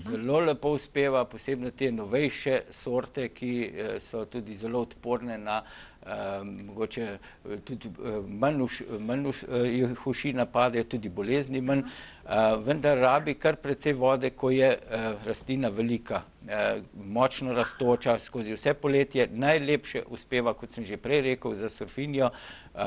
Zelo lepo uspeva, posebno te novejše sorte, ki so tudi zelo odporne na mogoče tudi manj uši napadejo, tudi bolezni manj, vendar rabi kar precej vode, ko je rastlina velika, močno rastoča skozi vse poletje. Najlepše uspeva, kot sem že prej rekel, za surfinijo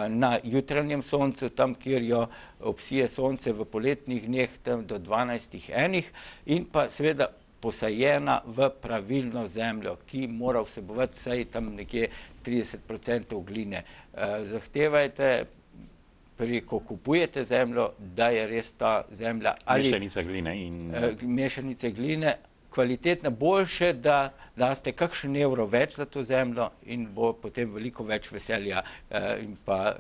na jutranjem soncu, tam, kjer jo obsije sonce v poletnih dneh, tam do 12:01, in pa seveda posajena v pravilno zemljo, ki mora vsebovati vsaj tam nekje 30% gline. Zahtevajte, ko kupujete zemljo, da je res ta zemlja ali Mešanica gline in mešanice gline kvalitetna, boljše, da daste kakšen evro več za to zemljo in bo potem veliko več veselja in pa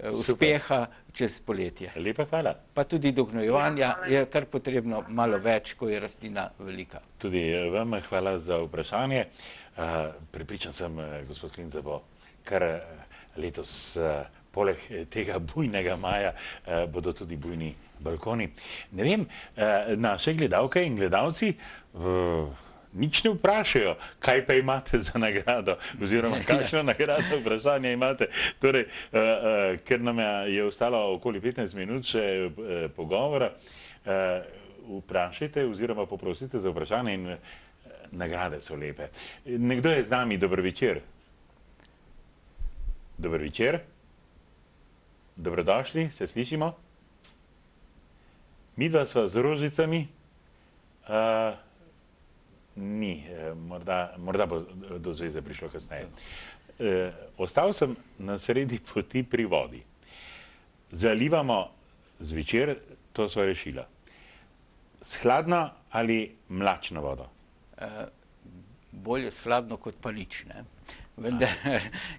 uspeha čez poletje. Lepa hvala. Pa tudi do gnojevanja je kar potrebno malo več, ko je rastlina velika. Tudi vam hvala za vprašanje. Prepričan sem, gospod Klinc, da bo kar letos poleg tega bujnega maja bodo tudi bujni balkoni. Ne vem, naše gledalke in gledalci nič ne vprašajo, kaj pa imate za nagrado, oziroma kakšno nagradno vprašanje imate. Torej, ker nam je ostalo okoli 15 minut še pogovora, vprašajte oziroma poprosite za vprašanje in nagrade so lepe. Nekdo je z nami, dober večer. Dober večer. Dobrodošli, se slišimo? Midva sva z rožicami. Ni, morda bo do zveze prišlo kasneje. Ostal sem na sredi poti pri vodi. Zalivamo zvečer, to sva rešila. S hladno ali mlačno vodo? Bolje s hladno kot pa nič, ne. Vendar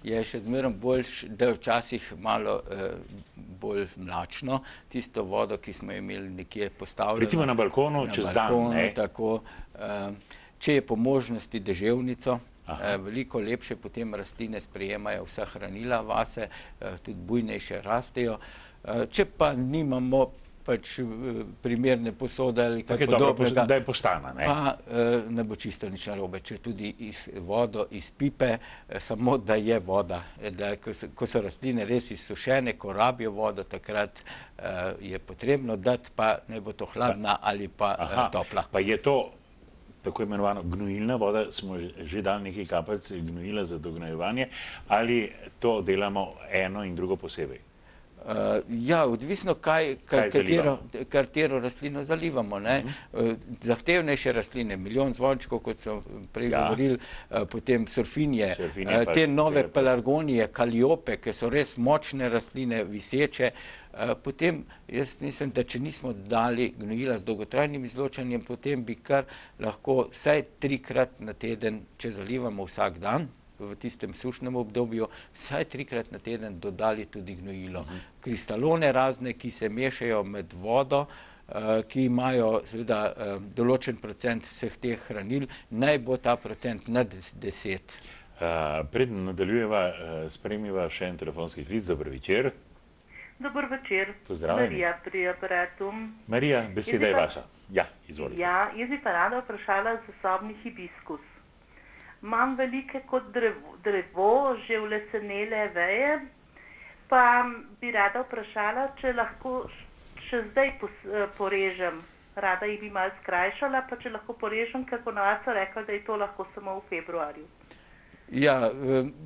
je še zmeraj boljš, da je včasih malo bolj mlačno, tisto vodo, ki smo imeli nekje postavljeno. Recimo na balkonu čez dan, ne? Tako, če je po možnosti deževnico, veliko lepše potem rastline sprejemajo vsa hranila vase, tudi bujnejše rastejo. Če pa nimamo pač primerne posode ali kaj podobnega, da je postana, ne? Pa ne bo čisto nič narobe, če tudi vodo iz pipe, samo da je voda. Ko so rastline res izsušene, ko rabijo vodo, takrat je potrebno dati, pa ne bo to hladna ali pa topla. Pa je to tako imenovano gnojilna voda, smo že dali nekaj kapljic gnojila za dognojevanje, ali to delamo eno in drugo posebej? Ja, odvisno katero rastlino zalivamo, ne. Zahtevnejše rastline, milijon zvončkov, kot so prej govorili, potem surfinje, te nove pelargonije, kaliope, ki so res močne rastline, viseče. Potem jaz mislim, da če nismo dali gnojila z dolgotrajnim izločanjem, potem bi kar lahko vsaj 3-krat na teden, če zalivamo vsak dan, v tistem sušnem obdobju, vsaj 3-krat na teden dodali tudi gnojilo. Kristalone razne, ki se mešajo med vodo, ki imajo seveda določen procent vseh teh hranil, naj bo ta procent nad 10. Preden nadaljujeva, sprejmiva še en telefonski klic. Dober večer. Dober večer. Pozdravljeni. Marija pri aparatu. Marija, beseda je vaša. Ja, izvolite. Ja, jaz bi pa rada vprašala za sobni hibiskus. Imam velike kot drevo, že vlesenele veje, pa bi rada vprašala, če lahko še zdaj porežem. Rada jih bi malo skrajšala, pa če lahko porežem, ker ponovadi so rekli, da je to lahko samo v februarju. Ja,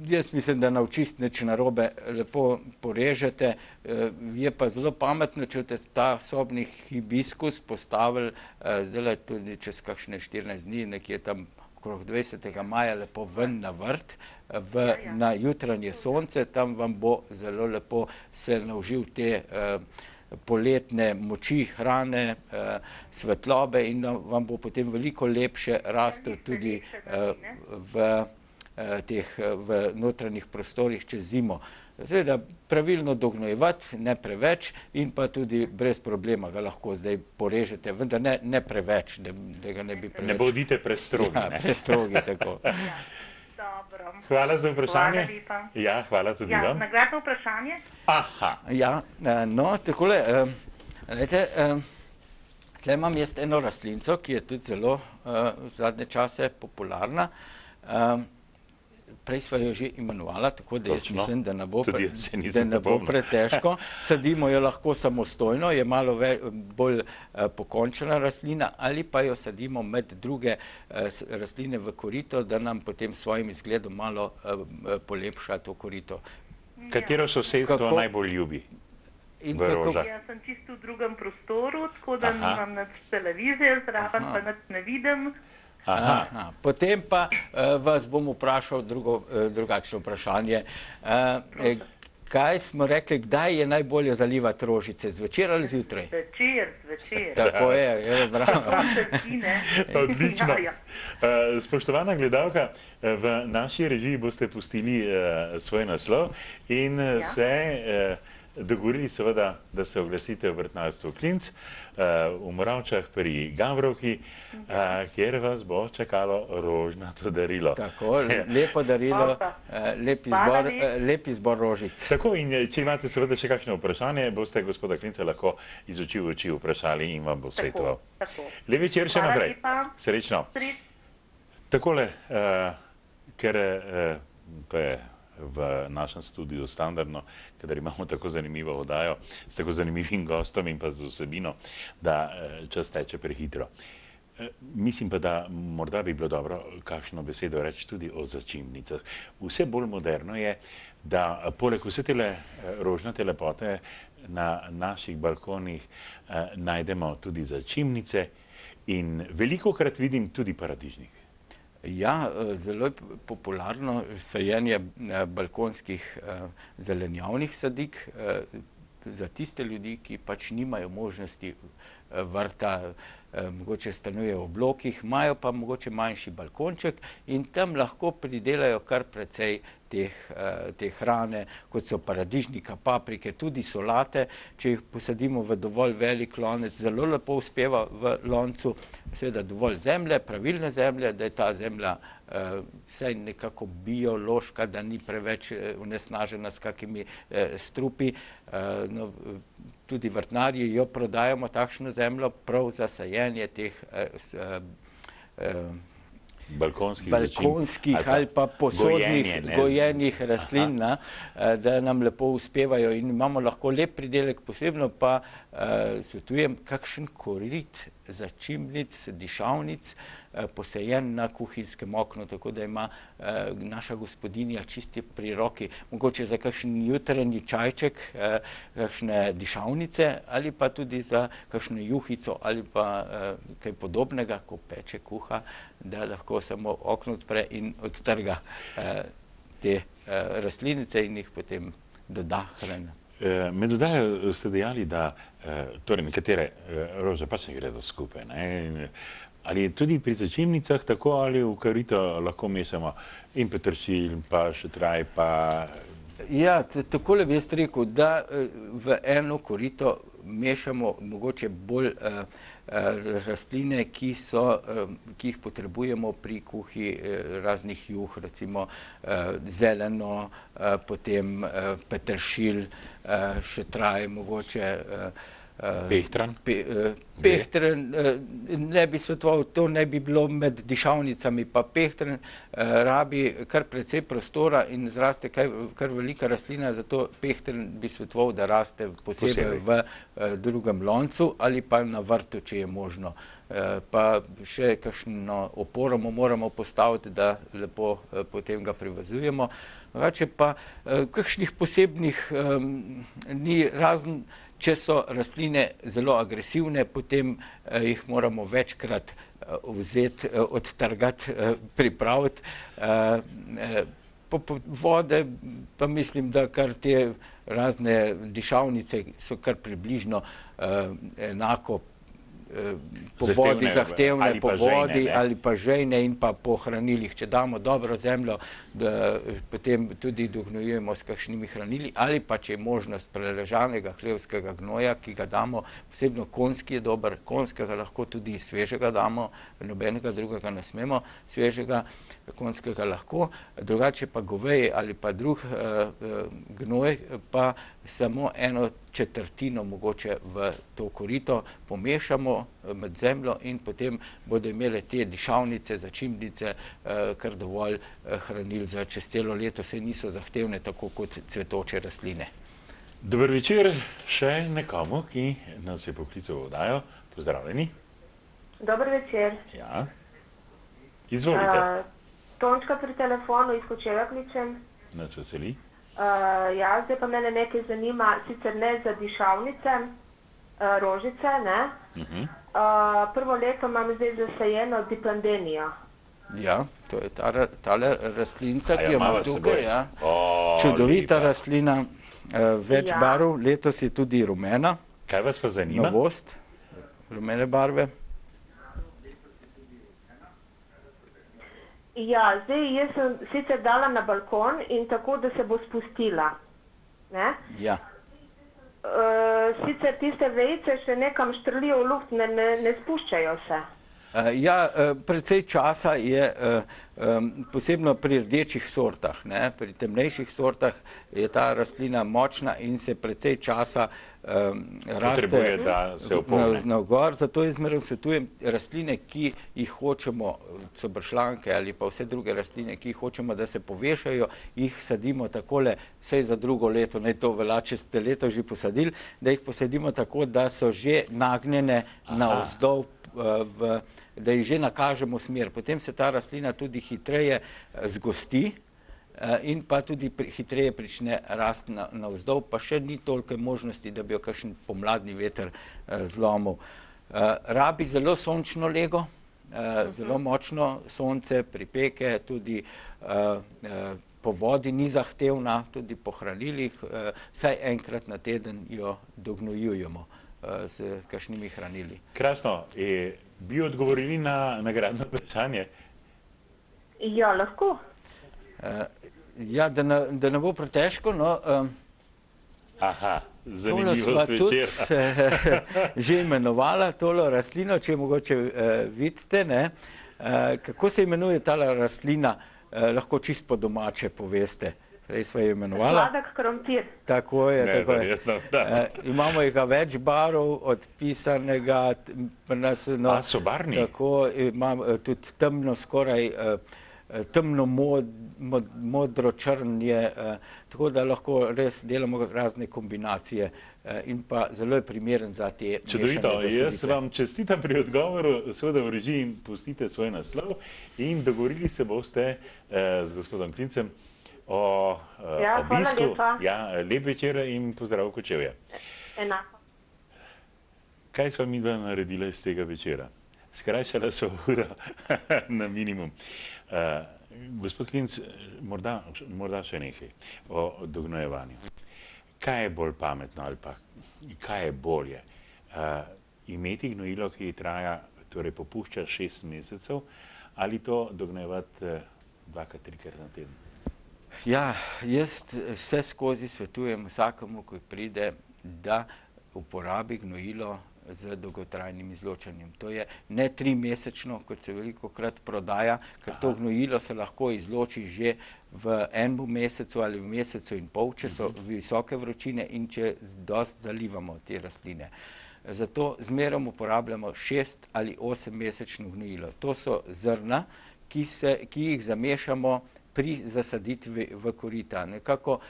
jaz mislim, da na očist nič narobe, lepo porežete. Je pa zelo pametno, če boste ta sobni hibiskus postavili zdaj tudi čez kakšne 14 dni, nekje tam okrog 20. maja lepo ven na vrt, na jutranje sonce, tam vam bo zelo lepo se naužil te poletne moči, hrane, svetlobe in vam bo potem veliko lepše rastel tudi v notranjih prostorih čez zimo. Seveda pravilno dognojevati, ne preveč in pa tudi brez problema ga lahko zdaj porežete, vendar ne preveč, da ga ne bi preveč. Ne bodite prestrogi. Ja, prestrogi, tako. Dobro. Hvala za vprašanje. Hvala lepa. Ja, hvala tudi Ja, vam. nagradno vprašanje? Aha. Ja, no, takole, glejte, tle imam jaz eno rastlinco, ki je tudi zelo v zadnje čase popularna. Prej sva jo že imenovala, tako da jaz Točno. mislim, da ne bo, Tudi jaz se nisem da ne bo spomnil. pretežko. Sadimo jo lahko samostojno, je malo bolj pokončena rastlina, ali pa jo sadimo med druge rastline v korito, da nam potem s svojim izgledom malo polepša to korito. Katero sosedstvo Kako- najbolj ljubi In v Rožah? Jaz sem čisto v drugem prostoru, tako da Aha. nimam nič televizije zraven, Aha. pa nič ne vidim. Aha. Potem pa vas bom vprašal drugačno vprašanje. Kaj smo rekli, kdaj je najbolje zalivati rožice, zvečer ali zjutraj? Zvečer. Tako je, bravo. Odlično. Ja. Spoštovana gledalka, v naši režiji boste pustili svoj naslov in se dogovorili seveda, da se oglasite v vrtnarstvu Klinc v Moravčah pri Gambrovki, kjer vas bo čakalo rožnato darilo. Tako, lepo darilo, lep izbor rožic. Tako, in če imate seveda še kakšno vprašanje, boste gospoda Klinca lahko iz oči v oči vprašali in vam bo svetoval. Lep večer še Hvala naprej. lepa. Srečno. Takole, ker to je v našem studiu standardno, kadar imamo tako zanimivo oddajo, s tako zanimivim gostom in pa z vsebino, da čas teče prehitro. Mislim pa, da morda bi bilo dobro kakšno besedo reči tudi o začimnicah. Vse bolj moderno je, da poleg vse tele rožnate lepote na naših balkonih najdemo tudi začimnice in velikokrat vidim tudi paradižnik. Ja, zelo je popularno sajenje balkonskih zelenjavnih sadik za tiste ljudi, ki pač nimajo možnosti vrta, mogoče stanujejo v blokih, imajo pa mogoče manjši balkonček in tam lahko pridelajo kar precej te hrane, kot so paradižnika, paprike, tudi solate. Če jih posadimo v dovolj velik lonec, zelo lepo uspeva v loncu, seveda dovolj zemlje, pravilne zemlje, da je ta zemlja vsaj nekako biološka, da ni preveč onesnažena s kakimi strupi. No, tudi vrtnarji jo prodajamo takšno zemljo prav za sajenje teh balkonskih ali pa posodnih gojenih rastlin, da nam lepo uspevajo in imamo lahko lep pridelek. Posebno pa svetujem kakšen korit začimnic, dišavnic, posajen na kuhinjskem oknu, tako da ima naša gospodinja čisti pri roki, mogoče za kakšen jutranji čajček, kakšne dišavnice ali pa tudi za kakšno juhico ali pa kaj podobnega, ko peče kuha, da lahko samo okno odpre in odtrga te rastlinice in jih potem doda hrane. Med dodajo ste dejali, da torej nekatere rože pač ne gredo skupaj. Ali tudi pri začimnicah tako ali v korito lahko mešamo in peteršilj, pa šetraj, pa... Ja, takole bi jaz rekel, da v eno korito mešamo mogoče bolj rastline, ki jih potrebujemo pri kuhi raznih juh, recimo zeleno, potem peteršilj, šetraj, mogoče pehtran. Pehtran ne bi svetoval, to ne bi bilo med dišavnicami, pa pehtran rabi kar precej prostora in zraste kar velika rastlina, zato pehtran bi svetoval, da raste posebej v drugem loncu ali pa na vrtu, če je možno. Pa še kakšno oporo moramo postaviti, da lepo potem ga privezujemo. Drugače pa kakšnih posebnih ni, razen če so rastline zelo agresivne, potem jih moramo večkrat vzeti, odtrgati, pripraviti. Vode pa mislim, da kar te razne dišavnice so kar približno enako po vodi Zahtevne, zahtevne, po vodi ali pa žejne in pa po hranilih. Če damo dobro zemljo, da potem tudi dognojujemo s kakšnimi hranili, ali pa če je možnost preležanega hlevskega gnoja, ki ga damo, posebno konjski je dober, konjskega lahko tudi svežega damo, nobenega drugega ne smemo, svežega konjskega lahko, drugače pa goveje ali pa drug gnoj, pa samo 1/4 mogoče v to korito pomešamo med zemljo in potem bodo imele te dišavnice, začimnice kar dovolj hranil za čez celo leto, saj niso zahtevne tako kot cvetoče rastline. Dober večer še nekomu, ki nas je poklical v oddajo. Pozdravljeni. Dober večer. Ja. Izvolite. Tončka pri telefonu, iz Kočevja kličem. Nas veseli. Ja, zdaj pa mene nekaj zanima, sicer ne za dišavnice, rožice, ne. Prvo leto imam zdaj zasajeno diplendenijo. Ja, to je tale rastlinca, ki jo imamo tukaj. Ja. Čudovita rastlina, več barv, letos je tudi rumena. Kaj vas pa zanima? Novost, rumene barve. Ja, zdaj jaz sem sicer dala na balkon in tako, da se bo spustila. Ne? Ja. Sicer tiste vejice še nekam štrlijo v luft, ne spuščajo se. Ja, precej časa je, posebno pri rdečih sortah, ne, pri temnejših sortah je ta rastlina močna in se precej časa raste navgor, zato jaz zmeraj svetujem rastline, ki jih hočemo, so bršljanke ali pa vse druge rastline, ki jih hočemo, da se povešajo, jih sadimo takole, saj za drugo leto, naj to velja, če ste leto že posadili, da jih posadimo tako, da so že nagnjene navzdol, da jih že nakažemo smer. Potem se ta rastlina tudi hitreje zgosti in pa tudi hitreje prične rasti navzdol, pa še ni toliko možnosti, da bi jo kakšen pomladni veter zlomil. Rabi zelo sončno lego, zelo močno sonce, pripeke, tudi po vodi ni zahtevna, tudi po hranilih, vsaj enkrat na teden jo dognojujemo s kakšnimi hranili. Krasno. Bi odgovorili na nagradno vprašanje? Ja, lahko. Ja, da ne bo pretežko, no. Aha, zanimivost večera. Tole sva tudi že imenovala, tolo rastlino, če mogoče vidite, ne. Kako se imenuje tala rastlina, lahko čist po domače poveste. Prej sva jo imenovala. Sladek krompir. Tako je, tako je. Imamo jih več barov odpisanega. So barvni? Tako, imam tudi temno, skoraj temno modro črn je, tako da lahko res delamo razne kombinacije in pa zelo je primeren za te mešane zasaditve. Čudovito, jaz vam čestitam pri odgovoru, seveda v režiji pustite svoj naslov in dogovorili se boste z gospodom Klincem o obisku. Ja, lep večer in pozdrav Kočevje. Enako. Kaj sva midva naredila iz tega večera? Skrajšala so uro na minimum. Gospod Klinc, morda še nekaj o dognojevanju. Kaj je bolj pametno ali pa kaj je bolje? Imeti gnojilo, ki traja, torej popušča 6 mesecev, ali to dognojevati 2-3 na teden? Ja, jaz vse skozi svetujem vsakemu, ko pride, da uporabi gnojilo z dolgotrajnim izločanjem. To je ne 3-mesečno, kot se velikokrat prodaja, ker to gnojilo se lahko izloči že v enem mesecu ali v mesecu in pol, če so visoke vročine in če dosti zalivamo te rastline. Zato zmeraj uporabljamo 6 ali 8-mesečno gnojilo. To so zrna, ki jih zamešamo pri zasaditvi v korita. Nekako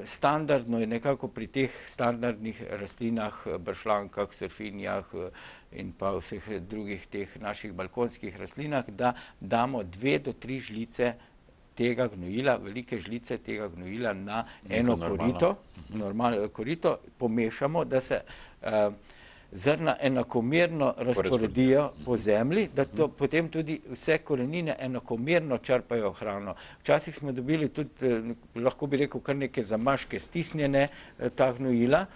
standardno je nekako pri teh standardnih rastlinah, bršljankah, surfinjah in pa vseh drugih teh naših balkonskih rastlinah, da damo 2 do 3 žlice tega gnojila, velike žlice tega gnojila na eno korito, normalno korito, pomešamo, da se zrna enakomerno razporedijo po zemlji, da to potem tudi vse korenine enakomerno črpajo hrano. Včasih smo dobili tudi, lahko bi rekel, kar neke zamaške stisnjene ta gnojila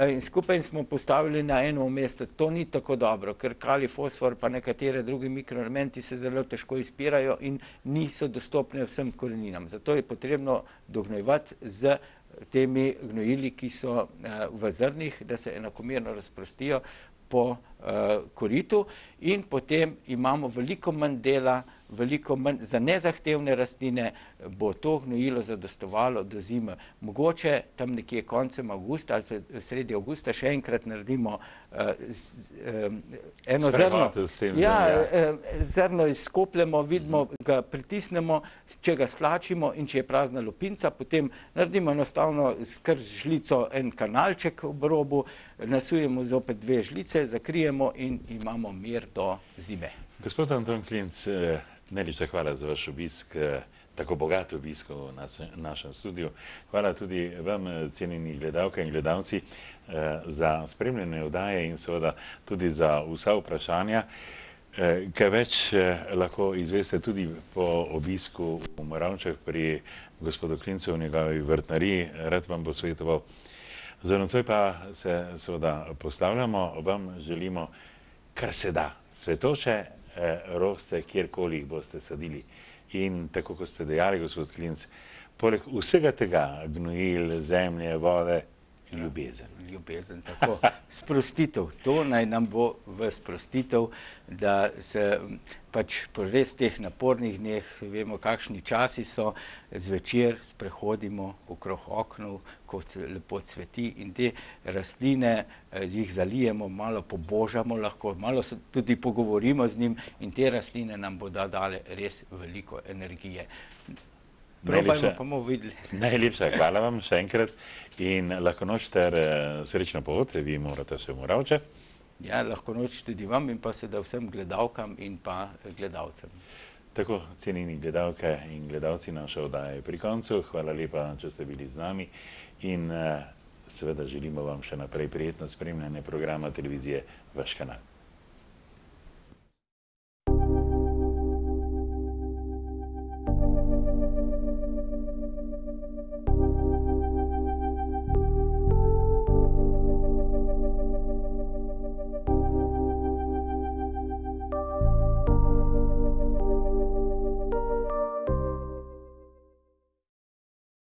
in skupaj smo postavili na eno mesto. To ni tako dobro, ker kalij, fosfor pa nekatere drugi mikroelementi se zelo težko izpirajo in niso dostopne vsem koreninam. Zato je potrebno dognojevati z temi gnojili, ki so v zrnih, da se enakomerno razprostijo po koritu in potem imamo veliko manj dela, veliko manj za nezahtevne rastline, bo to gnojilo zadostovalo do zime. Mogoče tam nekje koncem avgusta ali sredi avgusta še enkrat naredimo eno zrno. Zrno izkopljemo, vidimo, ga pritisnemo, če ga slačimo in če je prazna lupinca, potem naredimo enostavno skrz žlico en kanalček ob robu, nasujemo zopet 2 žlice, zakrijemo in imamo mir do zime. Gospod Anton Klinc, najlepša hvala za vaš obisk, tako bogat obisk v našem studiu. Hvala tudi vam, cenjeni gledalke in gledalci, za spremljanje oddaje in seveda tudi za vsa vprašanja. Kaj več lahko izveste tudi po obisku v Moravčah pri gospodu Klincu v njegovi vrtnariji, rad vam bo svetoval. Za nocoj pa se seveda postavljamo, vam želimo, kar se da, cvetoče rožce, kjerkoli jih boste sadili. In tako, kot ste dejali, gospod Klinc, poleg vsega tega, gnojil, zemlje, vode, ljubezen. Ljubezen, tako. Sprostitev. To naj nam bo v sprostitev, da se pač po res teh napornih dneh, vemo, kakšni časi so, zvečer sprehodimo okrog oknov, ko lepo cveti in te rastline jih zalijemo, malo pobožamo lahko, malo se tudi pogovorimo z njim in te rastline nam bodo dale res veliko energije. Probajmo, pa bomo videli. Najlepša hvala vam še enkrat in lahko noč ter srečno pot, vi morate se v Moravče. Ja, lahko noč tudi vam in pa seveda vsem gledalkam in pa gledalcem. Tako, cenjeni gledalke in gledalci, naša oddaja je pri koncu. Hvala lepa, če ste bili z nami in seveda želimo vam še naprej prijetno spremljanje programa televizije Vaš kanal.